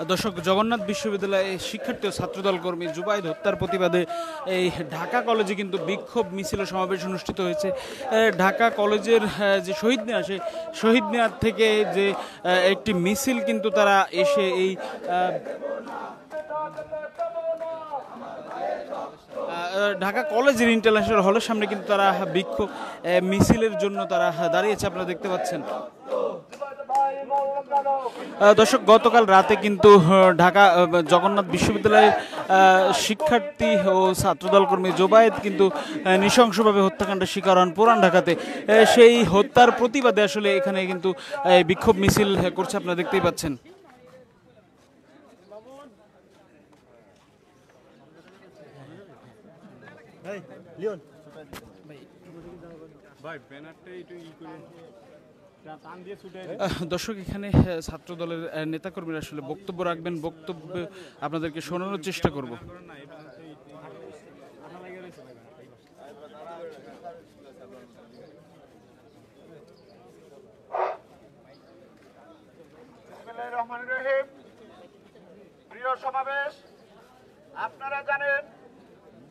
দর্শক, জগন্নাথ বিশ্ববিদ্যালয়ে শিক্ষার্থী ও ছাত্রদল কর্মী জুবায়েদ হত্যার প্রতিবাদে এই ঢাকা কলেজে কিন্তু বিক্ষোভ মিছিল ও সমাবেশ অনুষ্ঠিত হয়েছে। ঢাকা কলেজের যে শহীদ মিনার, সেই শহীদ মিনার থেকে যে একটি মিছিল কিন্তু তারা এসে এই ঢাকা কলেজের ইন্টারন্যাশনাল হলের সামনে কিন্তু তারা বিক্ষোভ মিছিলের জন্য তারা দাঁড়িয়েছে, আপনারা দেখতে পাচ্ছেন। দর্শক, গতকাল রাতে কিন্তু ঢাকা জগন্নাথ বিশ্ববিদ্যালয়ের শিক্ষার্থী ও ছাত্রদল কর্মী জুবায়েদ কিন্তু নৃশংসভাবে হত্যাকাণ্ডের শিকার হন পুরান ঢাকাতে। সেই হত্যার প্রতিবাদে আসলে এখানে কিন্তু বিক্ষোভ মিছিল করছে, আপনারা দেখতেই পাচ্ছেন। দর্শক, এখানে ছাত্র দলের নেতাকর্মীরা আসলে বক্তব্য রাখবেন, বক্তব্য আপনাদেরকে শোনানোর চেষ্টা করব। প্রিয় সমাবেশ, আপনারা জানেন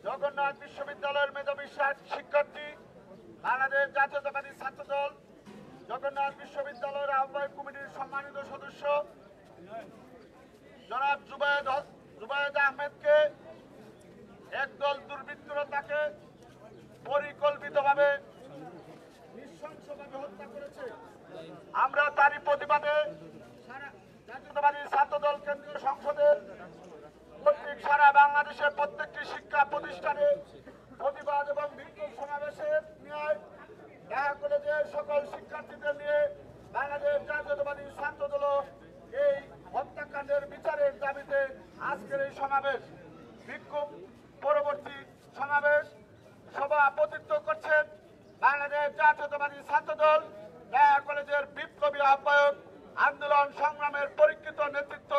জগন্নাথ বিশ্ববিদ্যালয়ের মেধাবী শিক্ষার্থী, বাংলাদেশ জাতীয়তাবাদী ছাত্রদল জগন্নাথ বিশ্ববিদ্যালয়ের আহ্বায়ক কমিটির সম্মানিত সদস্য জনাব জুবায়েদ আহমেদকে একদল দুর্বৃত্তরা তাকে পরিকল্পিতভাবে নৃশংসভাবে হত্যা করেছে। আমরা তারই প্রতিবাদে জাতীয়তাবাদী ছাত্রদল কেন্দ্রীয় সংসদের কর্তৃক সারা বাংলাদেশের প্রত্যেকটি শিক্ষা প্রতিষ্ঠানে প্রতিবাদ এবং বিক্ষোভ সমাবেশের নিয়ে ঢাকা কলেজের সকল শিক্ষার্থীদের নিয়ে বাংলাদেশ জাতীয়তাবাদী ছাত্রদল এই হত্যাকাণ্ডের বিচারের দাবিতে আজকের এই সমাবেশ। বিক্ষোভ পরবর্তী সমাবেশ সভাপতিত্ব করছেন বাংলাদেশ জাতীয়তাবাদী ছাত্রদল ঢাকা কলেজের বিপ্লবী আহ্বায়ক, আন্দোলন সংগ্রামের পরীক্ষিত নেতৃত্ব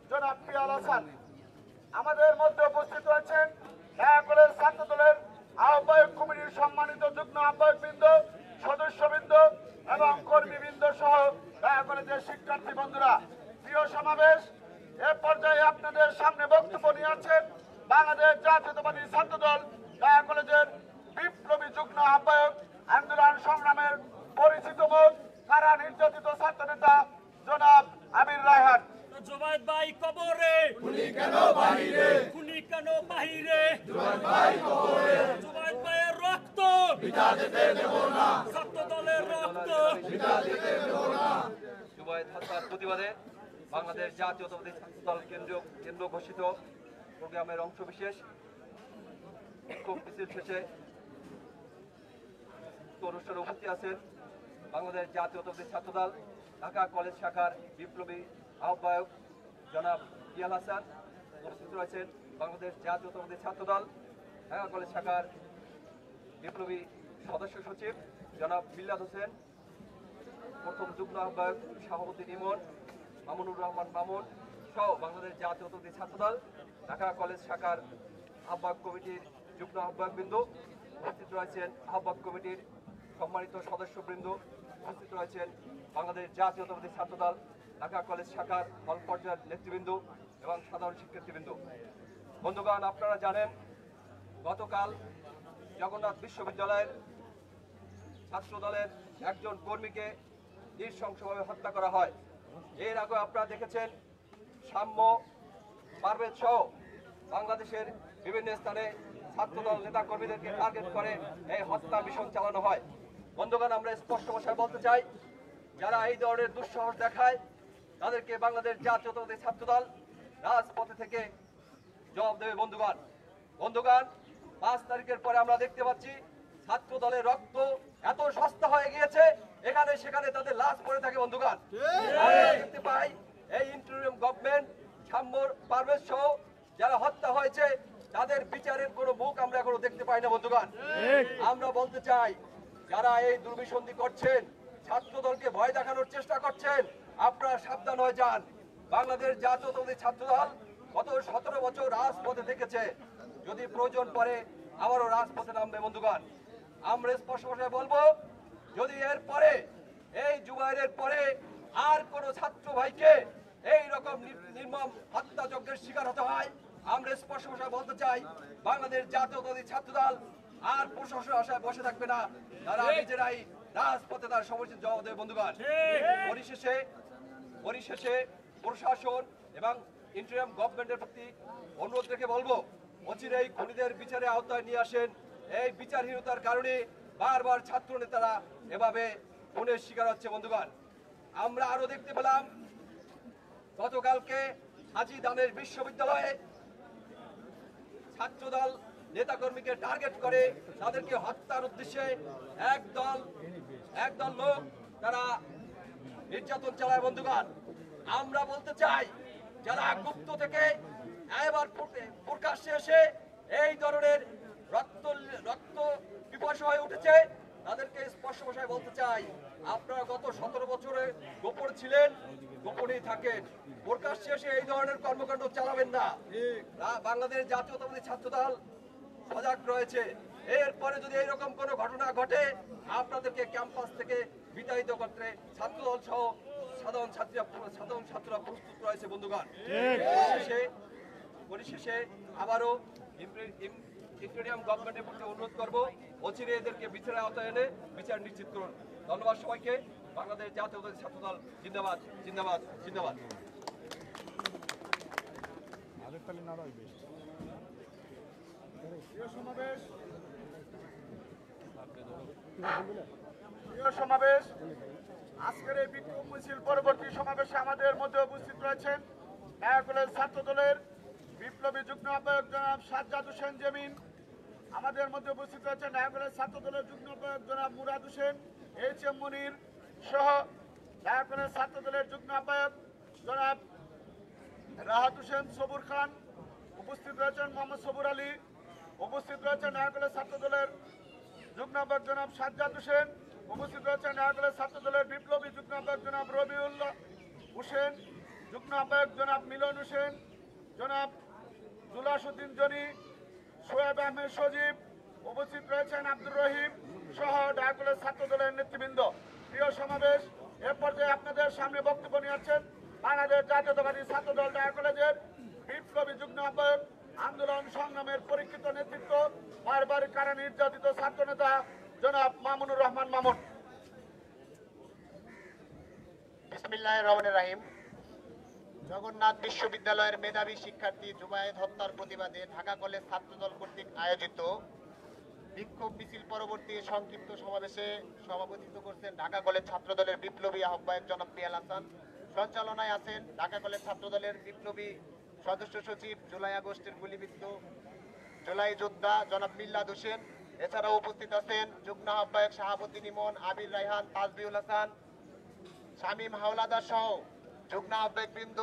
জনাব পিয়াল হাসান। আমাদের মধ্যে উপস্থিত হয়েছেন ঢাকা কলেজ ছাত্রদলের আহ্বায়ক কমিটির সম্মানিত যুগ্ম আহ্বায়কবৃন্দ, সদস্যবৃন্দ এবং কর্মীবৃন্দ সহ ঢাকা কলেজের শিক্ষার্থী বন্ধুরা। প্রিয় সমাবেশ, এ পর্যায়ে আপনাদের সামনে বক্তব্য নিয়ে আছেন বাংলাদেশ জাতীয়তাবাদী ছাত্রদল ঢাকা কলেজের বিপ্লবী যুগ্ম আহ্বায়ক, আন্দোলন সংগ্রামের পরিচিত মুখ, কারা নির্যাতিত ছাত্র নেতা জনাব আমির রায়হান। জুবায়েদ ভাই কবরে, খুনি কেন বাহিরে, খুনি কেন বাহিরে, জুবায়েদ ভাই কবরে, জুবায়েদ ভাইয়ের রক্ত পিতা যেতে দেব না, ছাত্র দলের রক্ত পিতা যেতে দেব না। জুবায়েদ হত্যার প্রতিবাদে বাংলাদেশ জাতীয়তাবাদী ছাত্রদল কেন্দ্র ঘোষিত প্রোগ্রামের অংশবিশেষ বিক্ষোভ মিছিল শেষে অনুষ্ঠানে উপস্থিত আছেন বাংলাদেশ জাতীয়তাবাদী ছাত্রদল ঢাকা কলেজ শাখার বিপ্লবী আহ্বায়ক জনাব পিয়াল হাসান। উপস্থিত রয়েছেন বাংলাদেশ জাতীয়তাবাদী ছাত্রদল ঢাকা কলেজ শাখার বিপ্লবী সদস্য সচিব জনাব মিল্লাদ হোসেন, প্রথম যুগ্ম আহ্বায়ক শাহাবুদ্দিন ইমন, মামুনুর রহমান মামুন সহ বাংলাদেশ জাতীয়তাবাদী ছাত্রদল ঢাকা কলেজ শাখার আহ্বায়ক কমিটির যুগ্ম আহ্বায়কবৃন্দ। উপস্থিত রয়েছেন আহ্বায়ক কমিটির সম্মানিত সদস্যবৃন্দ, উপস্থিত রয়েছেন বাংলাদেশ জাতীয়তাবাদী ছাত্রদল ঢাকা কলেজ শাখার হল পর্যায়ের নেতৃবৃন্দ এবং সাধারণ শিক্ষার্থীবৃন্দ। বন্ধুগণ, আপনারা জানেন গতকাল জগন্নাথ বিশ্ববিদ্যালয়ের ছাত্রদলের একজন কর্মীকে নৃশংসভাবে হত্যা করা হয়। এর আগে আপনারা দেখেছেন সাম্য, পারভেজ সহ বাংলাদেশের বিভিন্ন স্থানে ছাত্রদল নেতা কর্মীদেরকে টার্গেট করে এই হত্যা মিশন চালানো হয়। বন্ধুগণ, আমরা স্পষ্ট ভাষায় বলতে চাই, যারা এই ধরনের দুঃসাহস দেখায় তাদেরকে বাংলাদেশ জাতীয়তাবাদী ছাত্রদল রাজপথে থেকে জবাব দেবে। বন্ধুগণ, 5 তারিখের পরে আমরা দেখতে পাচ্ছি ছাত্র দলের রক্ত এত সস্তা হয়ে গিয়েছে, এখানে সেখানে তাদের লাশ পড়ে থাকে। বন্ধুগণ, আমরা দেখতে পাই এই ইন্টারিম গভর্নমেন্ট সাম্যর, পারভেজ সহ যারা হত্যা হয়েছে তাদের বিচারের কোনো মুখ আমরা এখনো দেখতে পাই না। বন্ধুগণ, আমরা বলতে চাই, যারা এই দুর্বিসন্ধি করছেন, ছাত্র দলকে ভয় দেখানোর চেষ্টা করছেন, আপনারা সাবধান হয়ে যান। বাংলাদেশ জাতীয়তাবাদী ছাত্রদল গত 17 বছর রাজপথে থেকেছে, যদি প্রয়োজন পড়ে আবারও রাজপথে নামবে। বন্ধুগণ, আমরা স্পষ্ট ভাষায় বলবো, যদি এর পরে এই জুবায়েরের পরে আর কোন ছাত্র ভাইকে এই রকম নির্মম হত্যাযজ্ঞের শিকার হতে হয়। আমরা স্পষ্ট ভাষায় বলতে চাই, বাংলাদেশ জাতীয়তাবাদী ছাত্রদল আর প্রশাসনের আশায় বসে থাকবে না। তারা নিজেরাই রাজপথে তার সমস্যার জবাব দেবে বন্ধুগণ। পরিশেষে প্রশাসন এবং ইন্টারিম গভর্নমেন্টের প্রতি অনুরোধ রেখে বলবো, অচিরেই খুনিদের বিচারে আওতায় নিয়ে আসেন। এই বিচারহীনতার কারণে বারবার ছাত্র নেতারা এভাবে খুনের শিকার হচ্ছে বন্ধুগণ। আমরা আরো দেখতে পেলাম গতকালকে হাজী দানের বিশ্ববিদ্যালয়ে ছাত্রদল নেতাকর্মীকে টার্গেট করে তাদেরকে হত্যার উদ্দেশ্যে একদল লোক তারা নির্যাতন চালায় বন্ধুগণ। আমরা বলতে চাই, যারা গুপ্ত থেকে এবার প্রকাশ্যে এসে এই ধরনের রক্ত পিপাসু হয়ে উঠেছে, তাদেরকে স্পষ্ট ভাষায় বলতে চাই, আপনারা গত 17 বছরে গোপন ছিলেন, গোপনেই থাকেন। প্রকাশ্যে এসে এই ধরনের কর্মকাণ্ড চালাবেন না। বাংলাদেশ জাতীয়তাবাদী ছাত্রদল সজাগ রয়েছে। এরপরে যদি এইরকম কোনো ঘটনা ঘটে, আপনাদেরকে ক্যাম্পাস থেকে বিতাড়িত করতে ছাত্রদল সহ সাধারণ ছাত্ররা প্রস্তুত রয়েছে বন্ধুগণ। পরিশেষে আবারও ইন্টারিম গভর্নমেন্টের প্রতি অনুরোধ করবো, অচিরে এদেরকে বিচারের আওতায় এনে বিচার নিশ্চিত করুন। ধন্যবাদ সবাইকে। বাংলাদেশ জাতীয়তাবাদী ছাত্রদল জিন্দাবাদ, জিন্দাবাদ, জিন্দাবাদ। সমাবেশ আজকের এই বিক্ষোভ মিছিল পরবর্তী সমাবেশে আমাদের মধ্যে উপস্থিত রয়েছেন ঢাকা কলেজ ছাত্র দলের বিপ্লবী যুগ্ম আহ্বায়ক জনাব সাজ্জাদ হোসেন জেমিন। আমাদের মধ্যে উপস্থিত রয়েছেন ঢাকা কলেজ ছাত্র দলের যুগ্ম আহ্বায়ক জনাব মুরাদ হোসেন, HM মুনির সহ ঢাকা কলেজ ছাত্র দলের যুগ্ম আহ্বায়ক জনাব রাহাত হোসেন সবুর খান। উপস্থিত রয়েছেন মোহাম্মদ সবুর আলী। উপস্থিত রয়েছেন ঢাকা কলেজ ছাত্র দলের যুগ্ম আহ্বায়ক জনাব সাজ্জাদ হোসেন। উপস্থিত রয়েছেন ঢাকা কলেজ ছাত্র দলের বিপ্লবী যুগ্ম আহ্বায়ক জনাব রবিউল হোসেন, যুগ্ম আহ্বায়ক জনাব মিলন হোসেন, জনাব জুলাসুদ্দিন জনি, সোয়েব আহমেদ সজীব। উপস্থিত রয়েছেন আব্দুর রহিম সহ ঢাকা কলেজ ছাত্র দলের নেতৃবৃন্দ। প্রিয় সমাবেশ, এ পর্যায়ে আপনাদের সামনে বক্তব্য নিয়ে আছেন বাংলাদেশ জাতীয়তাবাদী ছাত্র দল ঢাকা কলেজের বিপ্লবী যুগ্ম আহ্বায়ক, আন্দোলন সংগ্রামের পরীক্ষিত নেতৃত্ব, বারবার কারা নির্যাতিত ছাত্র নেতা জনাব মামুনুর রহমান মামুন। বিসমিল্লাহির রহমানির রহিম। জগন্নাথ বিশ্ববিদ্যালয়ের মেধাবী শিক্ষার্থী জুবায়েদ হত্যার প্রতিবাদে ঢাকা কলেজ ছাত্রদল কর্তৃক আয়োজিত বিক্ষোভ মিছিল পরবর্তী সংক্ষিপ্ত সমাবেশে সভাপতিত্ব করছেন ঢাকা কলেজ ছাত্রদলের বিপ্লবী আহ্বায়ক জনাব পিয়াল হাসান। সঞ্চালনায় আছেন ঢাকা কলেজ ছাত্রদলের বিপ্লবী সদস্য সচিব, জুলাই আগস্টের গুলিবিদ্ধ জুলাই যোদ্ধা জনাব মিল্লাদ হোসেন। এছাড়াও উপস্থিত আছেন যুগ্ম আহ্বায়ক শাহাবুদ্দিন ইমন, আবির রায়হান, তাজবিউল হাসান, শামীম হাওলাদার সহ যুগ্ম আহ্বায়ক বৃন্দ।